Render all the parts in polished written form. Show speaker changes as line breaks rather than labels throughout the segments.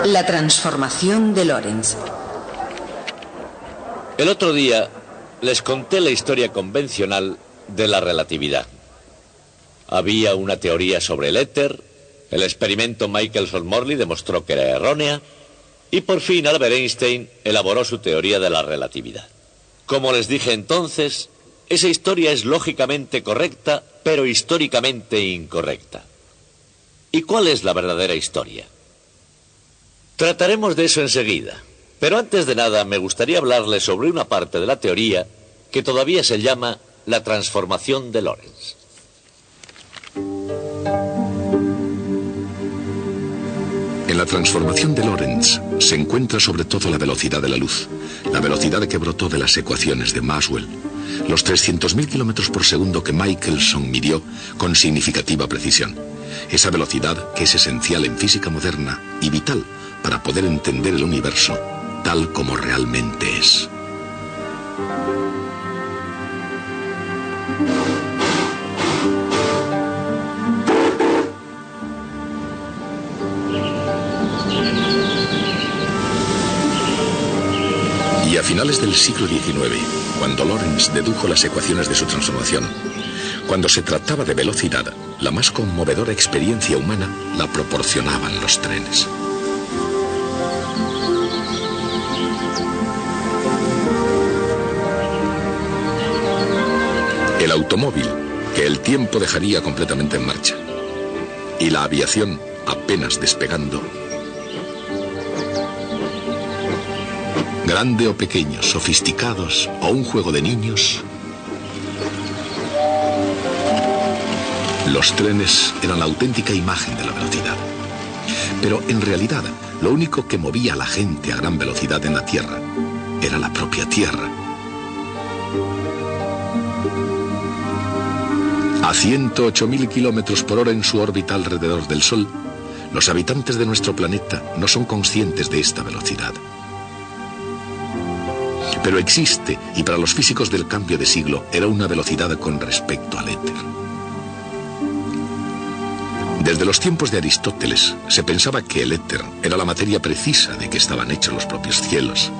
La transformación de Lorentz.
El otro día les conté la historia convencional de la relatividad. Había una teoría sobre el éter, el experimento Michelson-Morley demostró que era errónea, y por fin Albert Einstein elaboró su teoría de la relatividad. Como les dije entonces, esa historia es lógicamente correcta, pero históricamente incorrecta. ¿Y cuál es la verdadera historia? Trataremos de eso enseguida, pero antes de nada me gustaría hablarles sobre una parte de la teoría que todavía se llama la transformación de Lorentz.
En la transformación de Lorentz se encuentra sobre todo la velocidad de la luz, la velocidad que brotó de las ecuaciones de Maxwell, los 300.000 kilómetros por segundo que Michelson midió con significativa precisión. Esa velocidad que es esencial en física moderna y vital para poder entender el universo tal como realmente es. Y a finales del siglo XIX, cuando Lorentz dedujo las ecuaciones de su transformación, cuando se trataba de velocidad, la más conmovedora experiencia humana la proporcionaban los trenes. El automóvil, que el tiempo dejaría completamente en marcha, y la aviación apenas despegando. Grande o pequeño, sofisticados o un juego de niños, los trenes eran la auténtica imagen de la velocidad. Pero en realidad, lo único que movía a la gente a gran velocidad en la Tierra era la propia Tierra. A 108.000 kilómetros por hora en su órbita alrededor del Sol, los habitantes de nuestro planeta no son conscientes de esta velocidad. Pero existe, y para los físicos del cambio de siglo era una velocidad con respecto al éter. Desde los tiempos de Aristóteles se pensaba que el éter era la materia precisa de que estaban hechos los propios cielos.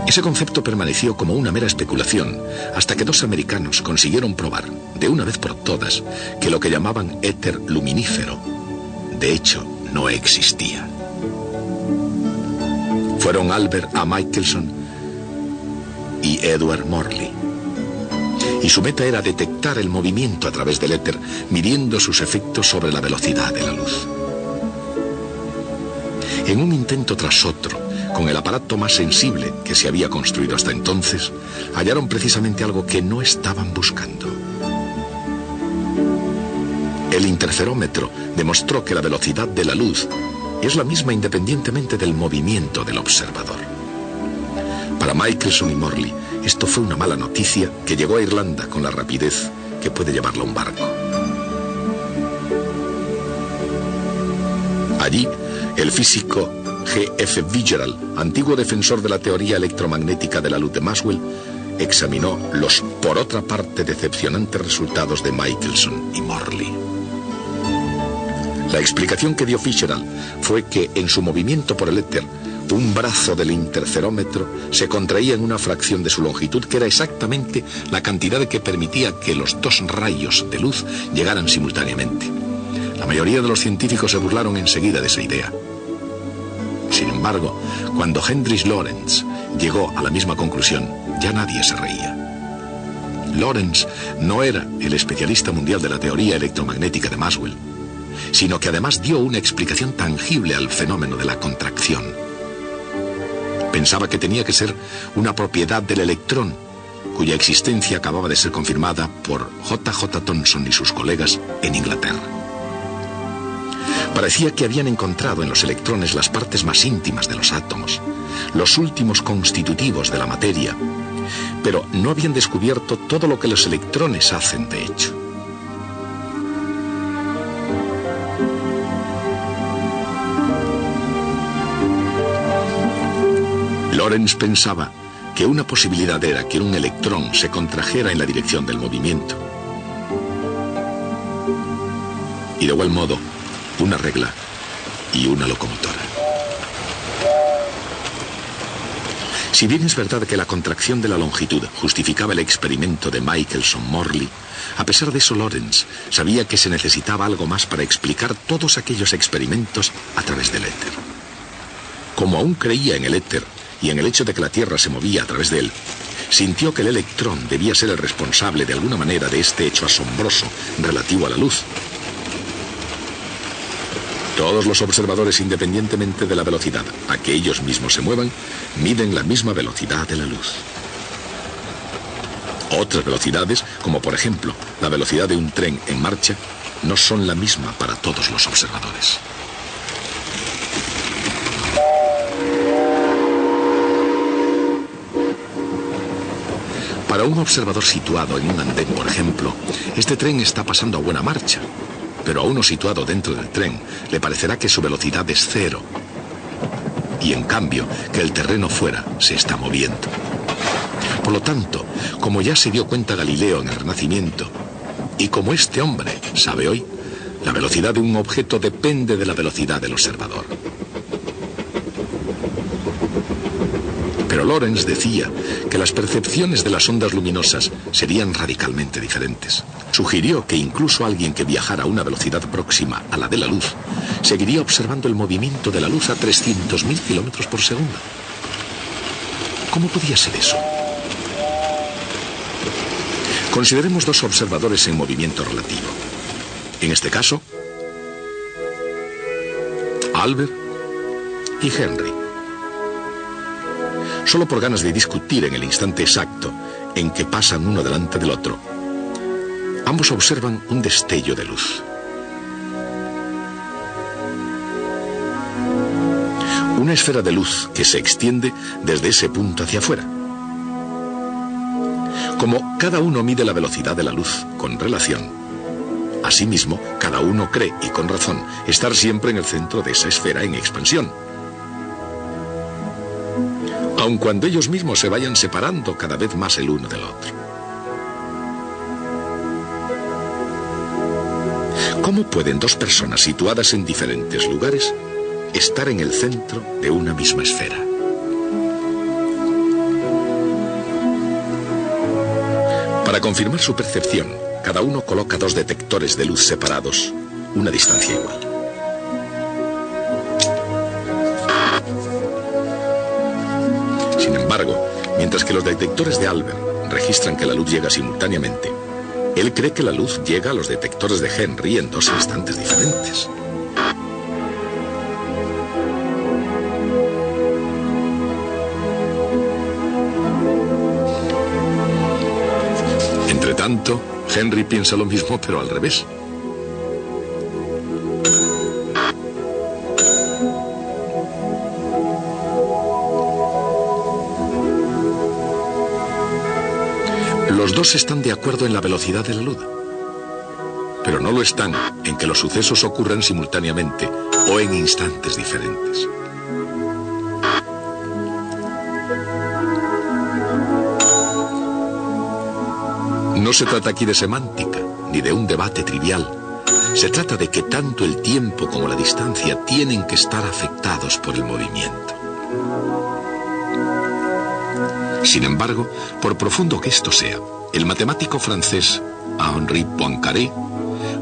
Ese concepto permaneció como una mera especulación hasta que dos americanos consiguieron probar, de una vez por todas, que lo que llamaban éter luminífero, de hecho, no existía. Fueron Albert A. Michelson y Edward Morley. Y su meta era detectar el movimiento a través del éter, midiendo sus efectos sobre la velocidad de la luz. En un intento tras otro, con el aparato más sensible que se había construido hasta entonces, hallaron precisamente algo que no estaban buscando. El interferómetro demostró que la velocidad de la luz es la misma independientemente del movimiento del observador. Para Michelson y Morley, esto fue una mala noticia que llegó a Irlanda con la rapidez que puede llevarlo un barco. Allí, el físico G.F. Fitzgerald, antiguo defensor de la teoría electromagnética de la luz de Maxwell, examinó los, por otra parte, decepcionantes resultados de Michelson y Morley. La explicación que dio Fitzgerald fue que en su movimiento por el éter, un brazo del interferómetro se contraía en una fracción de su longitud que era exactamente la cantidad que permitía que los dos rayos de luz llegaran simultáneamente. La mayoría de los científicos se burlaron enseguida de esa idea. Sin embargo, cuando Heinrich Lorentz llegó a la misma conclusión, ya nadie se reía. Lorentz no era el especialista mundial de la teoría electromagnética de Maxwell, sino que además dio una explicación tangible al fenómeno de la contracción. Pensaba que tenía que ser una propiedad del electrón, cuya existencia acababa de ser confirmada por J.J. Thomson y sus colegas en Inglaterra. Parecía que habían encontrado en los electrones las partes más íntimas de los átomos, los últimos constitutivos de la materia, pero no habían descubierto todo lo que los electrones hacen de hecho. Lorentz pensaba que una posibilidad era que un electrón se contrajera en la dirección del movimiento. Y de igual modo, una regla y una locomotora. Si bien es verdad que la contracción de la longitud justificaba el experimento de Michelson-Morley, a pesar de eso Lorentz sabía que se necesitaba algo más para explicar todos aquellos experimentos a través del éter. Como aún creía en el éter y en el hecho de que la Tierra se movía a través de él, sintió que el electrón debía ser el responsable de alguna manera de este hecho asombroso relativo a la luz. Todos los observadores, independientemente de la velocidad a que ellos mismos se muevan, miden la misma velocidad de la luz. Otras velocidades, como por ejemplo la velocidad de un tren en marcha, no son la misma para todos los observadores. Para un observador situado en un andén, por ejemplo, este tren está pasando a buena marcha. Pero a uno situado dentro del tren le parecerá que su velocidad es 0. Y en cambio, que el terreno fuera se está moviendo. Por lo tanto, como ya se dio cuenta Galileo en el Renacimiento, y como este hombre sabe hoy, la velocidad de un objeto depende de la velocidad del observador. Pero Lorentz decía que las percepciones de las ondas luminosas serían radicalmente diferentes. Sugirió que incluso alguien que viajara a una velocidad próxima a la de la luz seguiría observando el movimiento de la luz a 300.000 kilómetros por segundo. ¿Cómo podía ser eso? Consideremos dos observadores en movimiento relativo. En este caso, Albert y Henry. Solo por ganas de discutir en el instante exacto en que pasan uno delante del otro, ambos observan un destello de luz. Una esfera de luz que se extiende desde ese punto hacia afuera. Como cada uno mide la velocidad de la luz con relación, asimismo, cada uno cree, y con razón, estar siempre en el centro de esa esfera en expansión. Aun cuando ellos mismos se vayan separando cada vez más el uno del otro. ¿Cómo pueden dos personas situadas en diferentes lugares estar en el centro de una misma esfera? Para confirmar su percepción, cada uno coloca dos detectores de luz separados, una distancia igual. Sin embargo, mientras que los detectores de Albert registran que la luz llega simultáneamente, él cree que la luz llega a los detectores de Henry en dos instantes diferentes. Entre tanto, Henry piensa lo mismo, pero al revés. Los dos están de acuerdo en la velocidad de la luz, pero no lo están en que los sucesos ocurran simultáneamente o en instantes diferentes. No se trata aquí de semántica, ni de un debate trivial. Se trata de que tanto el tiempo como la distancia tienen que estar afectados por el movimiento. Sin embargo, por profundo que esto sea, el matemático francés Henri Poincaré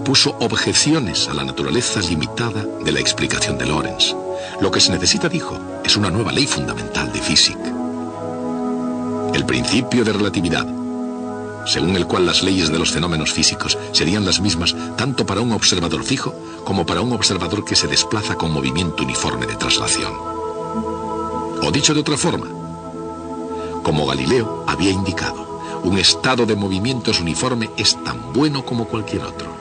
puso objeciones a la naturaleza limitada de la explicación de Lorentz. Lo que se necesita, dijo, es una nueva ley fundamental de física. El principio de relatividad, según el cual las leyes de los fenómenos físicos serían las mismas tanto para un observador fijo como para un observador que se desplaza con movimiento uniforme de traslación. O dicho de otra forma, como Galileo había indicado, un estado de movimientos uniforme es tan bueno como cualquier otro.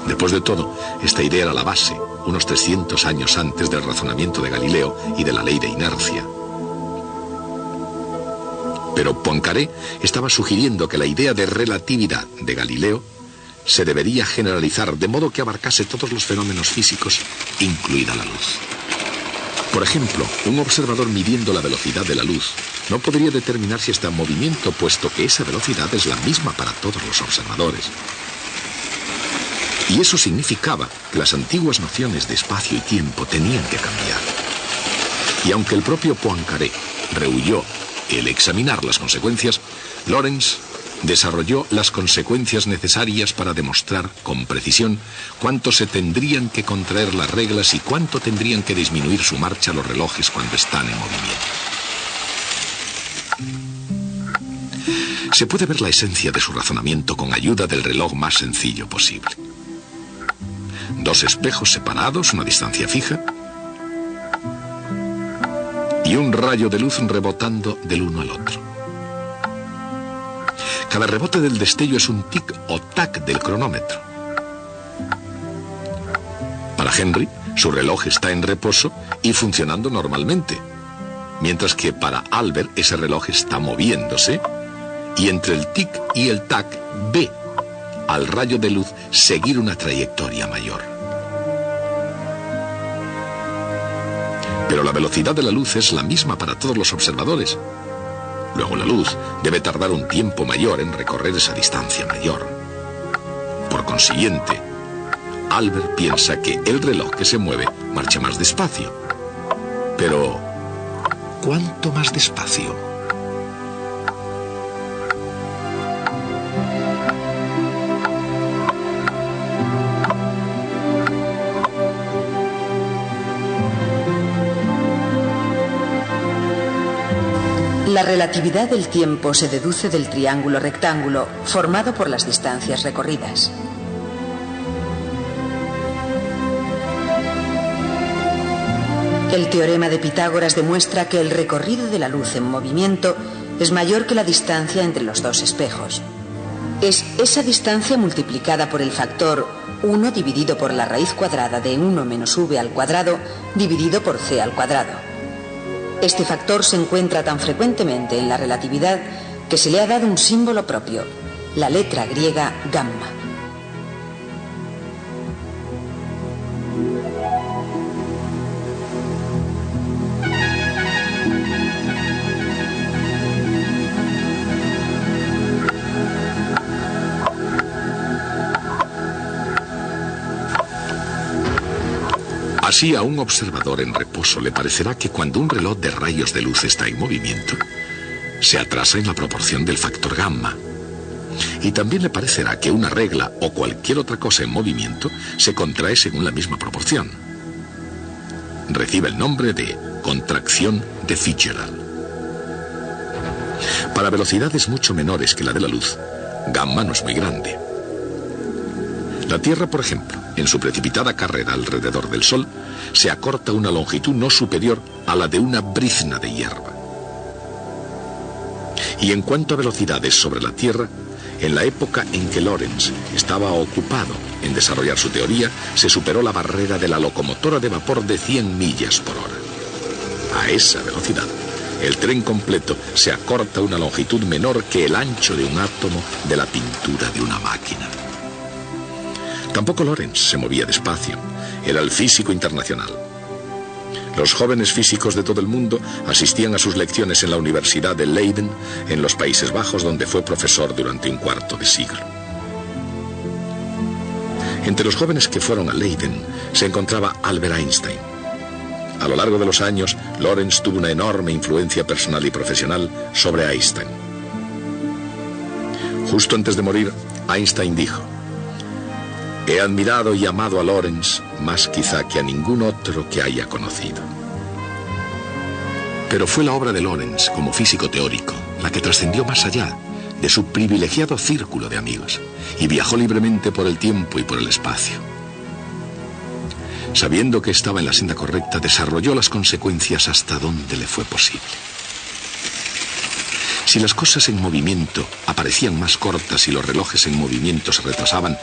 Después de todo, esta idea era la base, unos 300 años antes del razonamiento de Galileo y de la ley de inercia. Pero Poincaré estaba sugiriendo que la idea de relatividad de Galileo se debería generalizar de modo que abarcase todos los fenómenos físicos, incluida la luz. Por ejemplo, un observador midiendo la velocidad de la luz no podría determinar si está en movimiento, puesto que esa velocidad es la misma para todos los observadores. Y eso significaba que las antiguas nociones de espacio y tiempo tenían que cambiar. Y aunque el propio Poincaré rehuyó el examinar las consecuencias, Lorentz desarrolló las consecuencias necesarias para demostrar con precisión cuánto se tendrían que contraer las reglas y cuánto tendrían que disminuir su marcha los relojes cuando están en movimiento. Se puede ver la esencia de su razonamiento con ayuda del reloj más sencillo posible. Dos espejos separados, una distancia fija, y un rayo de luz rebotando del uno al otro. Cada rebote del destello es un tic o tac del cronómetro. Para Henry, su reloj está en reposo y funcionando normalmente, mientras que para Albert ese reloj está moviéndose y entre el tic y el tac ve al rayo de luz seguir una trayectoria mayor. Pero la velocidad de la luz es la misma para todos los observadores. Luego la luz debe tardar un tiempo mayor en recorrer esa distancia mayor. Por consiguiente, Albert piensa que el reloj que se mueve marcha más despacio. Pero, ¿cuánto más despacio?
La relatividad del tiempo se deduce del triángulo rectángulo formado por las distancias recorridas. El teorema de Pitágoras demuestra que el recorrido de la luz en movimiento es mayor que la distancia entre los dos espejos. Es esa distancia multiplicada por el factor 1 dividido por la raíz cuadrada de 1 menos v al cuadrado dividido por c al cuadrado. Este factor se encuentra tan frecuentemente en la relatividad que se le ha dado un símbolo propio, la letra griega gamma.
Así, a un observador en reposo le parecerá que cuando un reloj de rayos de luz está en movimiento, se atrasa en la proporción del factor gamma. Y también le parecerá que una regla o cualquier otra cosa en movimiento se contrae según la misma proporción. Recibe el nombre de contracción de Fitzgerald. Para velocidades mucho menores que la de la luz, gamma no es muy grande. La Tierra, por ejemplo, en su precipitada carrera alrededor del Sol, se acorta una longitud no superior a la de una brizna de hierba. Y en cuanto a velocidades sobre la Tierra, en la época en que Lorentz estaba ocupado en desarrollar su teoría, se superó la barrera de la locomotora de vapor de 100 millas por hora. A esa velocidad, el tren completo se acorta una longitud menor que el ancho de un átomo de la pintura de una máquina. Tampoco Lorentz se movía despacio. Era el físico internacional. Los jóvenes físicos de todo el mundo asistían a sus lecciones en la Universidad de Leiden, en los Países Bajos, donde fue profesor durante un cuarto de siglo. Entre los jóvenes que fueron a Leiden se encontraba Albert Einstein. A lo largo de los años, Lorentz tuvo una enorme influencia personal y profesional sobre Einstein. Justo antes de morir, Einstein dijo: «He admirado y amado a Lorentz más quizá que a ningún otro que haya conocido». Pero fue la obra de Lorentz como físico teórico la que trascendió más allá de su privilegiado círculo de amigos y viajó libremente por el tiempo y por el espacio. Sabiendo que estaba en la senda correcta, desarrolló las consecuencias hasta donde le fue posible. Si las cosas en movimiento aparecían más cortas y los relojes en movimiento se retrasaban,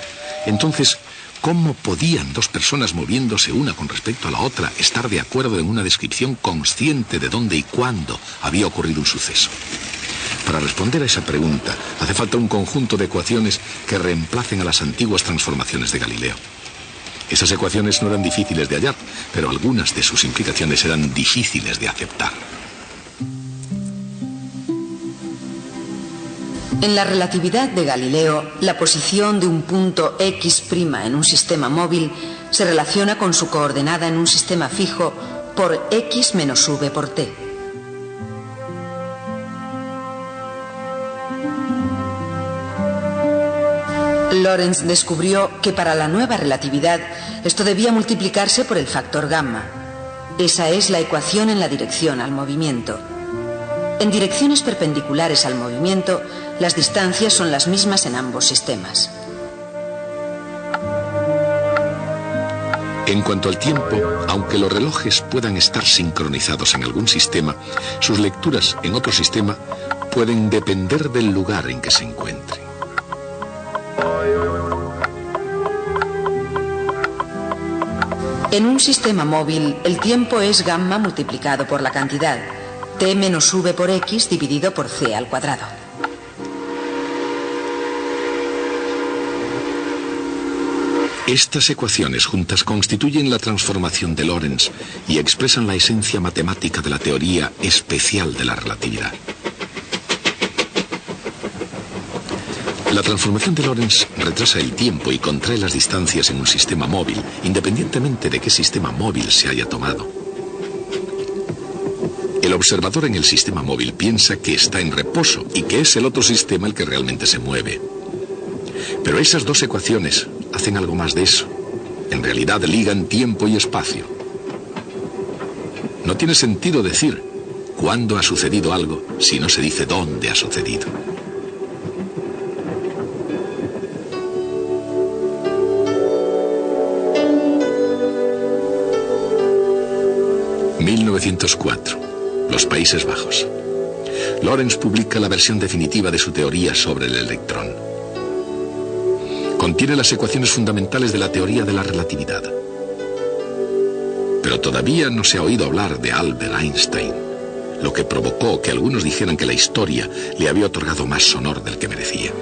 entonces, ¿cómo podían dos personas moviéndose una con respecto a la otra estar de acuerdo en una descripción consciente de dónde y cuándo había ocurrido un suceso? Para responder a esa pregunta, hace falta un conjunto de ecuaciones que reemplacen a las antiguas transformaciones de Galileo. Esas ecuaciones no eran difíciles de hallar, pero algunas de sus implicaciones eran difíciles de aceptar.
En la relatividad de Galileo, la posición de un punto x' en un sistema móvil se relaciona con su coordenada en un sistema fijo por x menos v por t. Lorentz descubrió que para la nueva relatividad esto debía multiplicarse por el factor gamma. Esa es la ecuación en la dirección al movimiento. En direcciones perpendiculares al movimiento, las distancias son las mismas en ambos sistemas.
En cuanto al tiempo, aunque los relojes puedan estar sincronizados en algún sistema, sus lecturas en otro sistema pueden depender del lugar en que se encuentren.
En un sistema móvil, el tiempo es gamma multiplicado por la cantidad, t menos v por x dividido por c al cuadrado.
Estas ecuaciones juntas constituyen la transformación de Lorentz y expresan la esencia matemática de la teoría especial de la relatividad. La transformación de Lorentz retrasa el tiempo y contrae las distancias en un sistema móvil, independientemente de qué sistema móvil se haya tomado. El observador en el sistema móvil piensa que está en reposo y que es el otro sistema el que realmente se mueve. Pero esas dos ecuaciones hacen algo más de eso. En realidad ligan tiempo y espacio. No tiene sentido decir cuándo ha sucedido algo si no se dice dónde ha sucedido. ...1904... Los Países Bajos. Lorentz publica la versión definitiva de su teoría sobre el electrón. Contiene las ecuaciones fundamentales de la teoría de la relatividad. Pero todavía no se ha oído hablar de Albert Einstein, lo que provocó que algunos dijeran que la historia le había otorgado más honor del que merecía.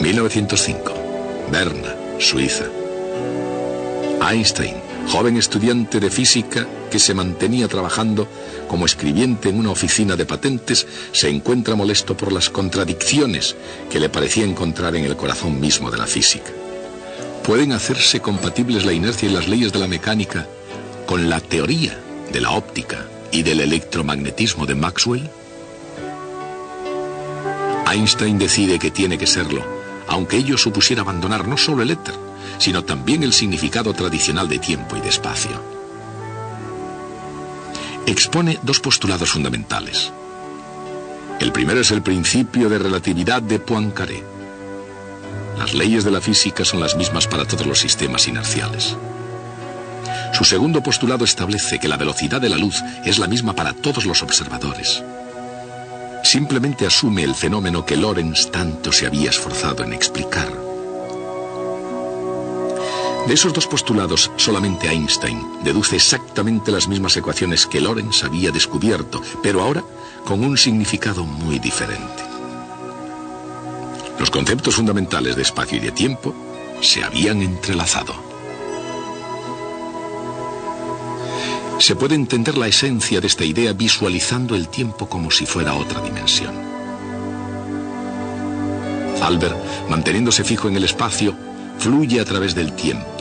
1905. Berna, Suiza. Einstein, joven estudiante de física que se mantenía trabajando como escribiente en una oficina de patentes, se encuentra molesto por las contradicciones que le parecía encontrar en el corazón mismo de la física. ¿Pueden hacerse compatibles la inercia y las leyes de la mecánica con la teoría de la óptica y del electromagnetismo de Maxwell? Einstein decide que tiene que serlo, aunque ello supusiera abandonar no solo el éter, sino también el significado tradicional de tiempo y de espacio. Expone dos postulados fundamentales. El primero es el principio de relatividad de Poincaré. Las leyes de la física son las mismas para todos los sistemas inerciales. Su segundo postulado establece que la velocidad de la luz es la misma para todos los observadores. Simplemente asume el fenómeno que Lorentz tanto se había esforzado en explicar. De esos dos postulados, solamente Einstein deduce exactamente las mismas ecuaciones que Lorentz había descubierto, pero ahora con un significado muy diferente. Los conceptos fundamentales de espacio y de tiempo se habían entrelazado. Se puede entender la esencia de esta idea visualizando el tiempo como si fuera otra dimensión. Albert, manteniéndose fijo en el espacio, fluye a través del tiempo.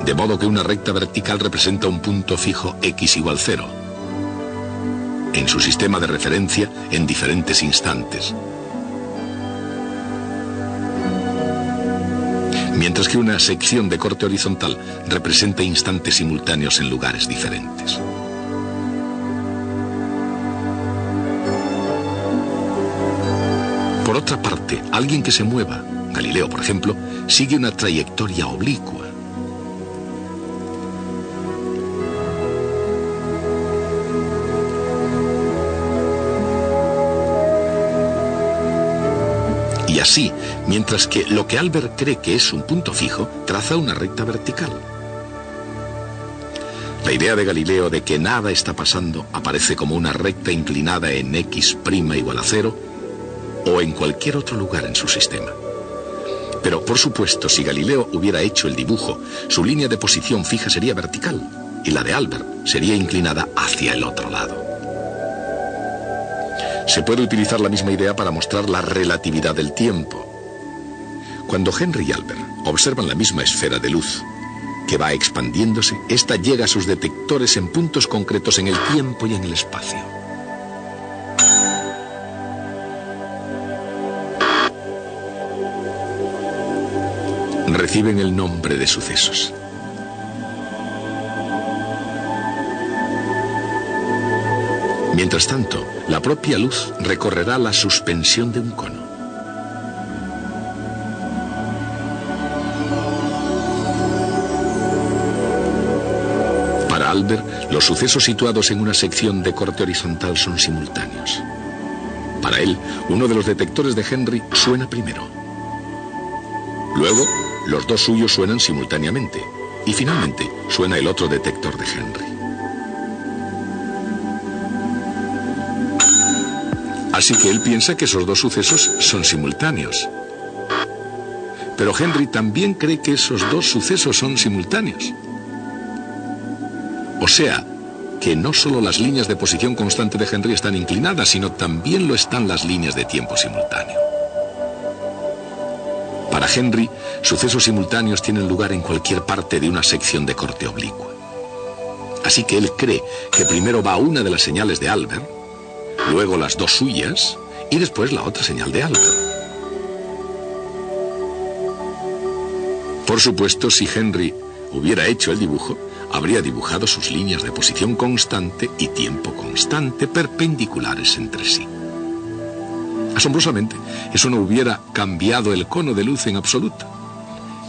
De modo que una recta vertical representa un punto fijo x igual 0. En su sistema de referencia en diferentes instantes. Mientras que una sección de corte horizontal representa instantes simultáneos en lugares diferentes. Por otra parte, alguien que se mueva, Galileo por ejemplo, sigue una trayectoria oblicua. Y así, mientras que lo que Albert cree que es un punto fijo, traza una recta vertical. La idea de Galileo de que nada está pasando aparece como una recta inclinada en x' igual a 0 o en cualquier otro lugar en su sistema. Pero, por supuesto, si Galileo hubiera hecho el dibujo, su línea de posición fija sería vertical y la de Albert sería inclinada hacia el otro lado. Se puede utilizar la misma idea para mostrar la relatividad del tiempo. Cuando Henry y Albert observan la misma esfera de luz que va expandiéndose, esta llega a sus detectores en puntos concretos en el tiempo y en el espacio. Reciben el nombre de sucesos. Mientras tanto, la propia luz recorrerá la suspensión de un cono. Para Albert, los sucesos situados en una sección de corte horizontal son simultáneos. Para él, uno de los detectores de Henry suena primero. Luego, los dos suyos suenan simultáneamente. Y finalmente, suena el otro detector de Henry. Así que él piensa que esos dos sucesos son simultáneos. Pero Henry también cree que esos dos sucesos son simultáneos. O sea, que no solo las líneas de posición constante de Henry están inclinadas, sino también lo están las líneas de tiempo simultáneo. Para Henry, sucesos simultáneos tienen lugar en cualquier parte de una sección de corte oblicua. Así que él cree que primero va una de las señales de Albert, luego las dos suyas y después la otra señal de Albert. Por supuesto, si Henry hubiera hecho el dibujo, habría dibujado sus líneas de posición constante y tiempo constante perpendiculares entre sí. Asombrosamente, eso no hubiera cambiado el cono de luz en absoluto.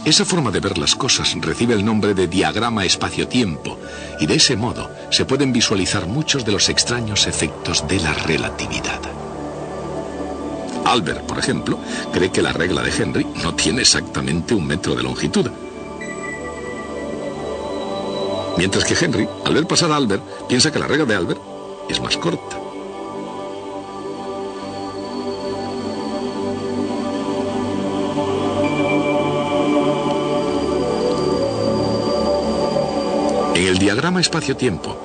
Esa forma de ver las cosas recibe el nombre de diagrama espacio-tiempo, y de ese modo se pueden visualizar muchos de los extraños efectos de la relatividad. Albert, por ejemplo, cree que la regla de Henry no tiene exactamente 1 metro de longitud. Mientras que Henry, al ver pasar a Albert, piensa que la regla de Albert es más corta. En el diagrama espacio-tiempo,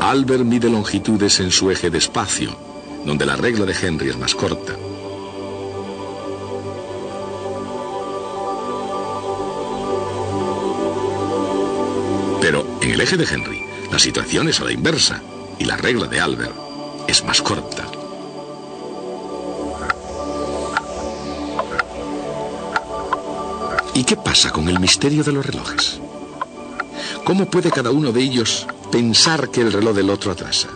Albert mide longitudes en su eje de espacio, donde la regla de Henry es más corta. Pero en el eje de Henry, la situación es a la inversa, y la regla de Albert es más corta. ¿Y qué pasa con el misterio de los relojes? ¿Cómo puede cada uno de ellos pensar que el reloj del otro atrasa?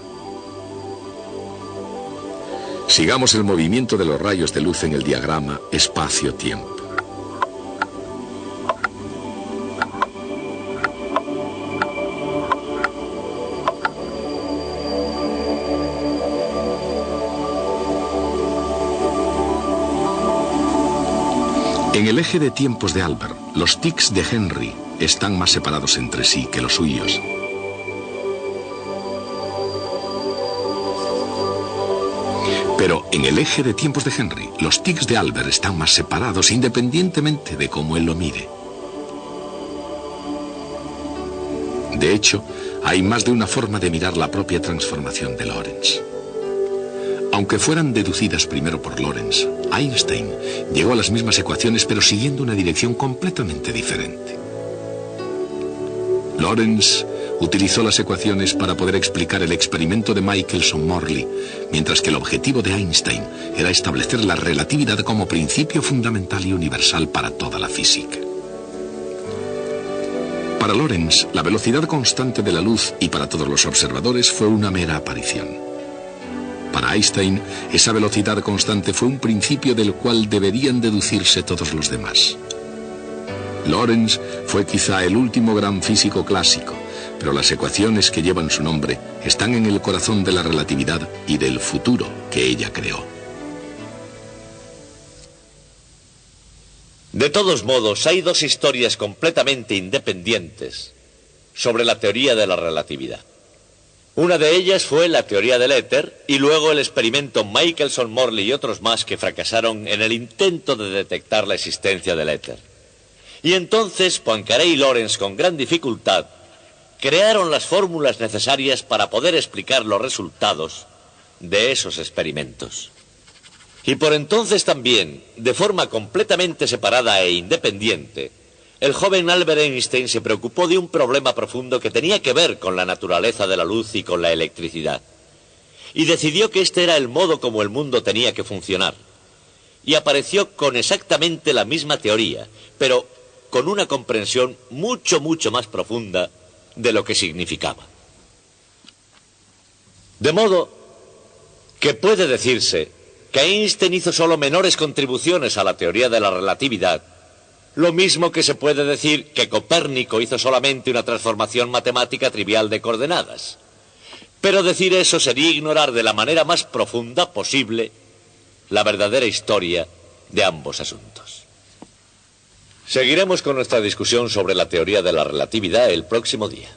Sigamos el movimiento de los rayos de luz en el diagrama espacio-tiempo. En el eje de tiempos de Albert, los tics de Henry están más separados entre sí que los suyos. Pero en el eje de tiempos de Henry, los tics de Albert están más separados independientemente de cómo él lo mire. De hecho, hay más de una forma de mirar la propia transformación de Lorentz. Aunque fueran deducidas primero por Lorentz, Einstein llegó a las mismas ecuaciones pero siguiendo una dirección completamente diferente. Lorentz utilizó las ecuaciones para poder explicar el experimento de Michelson-Morley, mientras que el objetivo de Einstein era establecer la relatividad como principio fundamental y universal para toda la física. Para Lorentz, la velocidad constante de la luz y para todos los observadores fue una mera aparición. Para Einstein, esa velocidad constante fue un principio del cual deberían deducirse todos los demás. Lorentz fue quizá el último gran físico clásico, pero las ecuaciones que llevan su nombre están en el corazón de la relatividad y del futuro que ella creó.
De todos modos, hay dos historias completamente independientes sobre la teoría de la relatividad. Una de ellas fue la teoría del éter y luego el experimento Michelson-Morley y otros más que fracasaron en el intento de detectar la existencia del éter. Y entonces Poincaré y Lorentz, con gran dificultad, crearon las fórmulas necesarias para poder explicar los resultados de esos experimentos. Y por entonces también, de forma completamente separada e independiente, el joven Albert Einstein se preocupó de un problema profundo que tenía que ver con la naturaleza de la luz y con la electricidad. Y decidió que este era el modo como el mundo tenía que funcionar. Y apareció con exactamente la misma teoría, pero con una comprensión mucho más profunda de lo que significaba. De modo que puede decirse que Einstein hizo solo menores contribuciones a la teoría de la relatividad, lo mismo que se puede decir que Copérnico hizo solamente una transformación matemática trivial de coordenadas. Pero decir eso sería ignorar de la manera más profunda posible la verdadera historia de ambos asuntos. Seguiremos con nuestra discusión sobre la teoría de la relatividad el próximo día.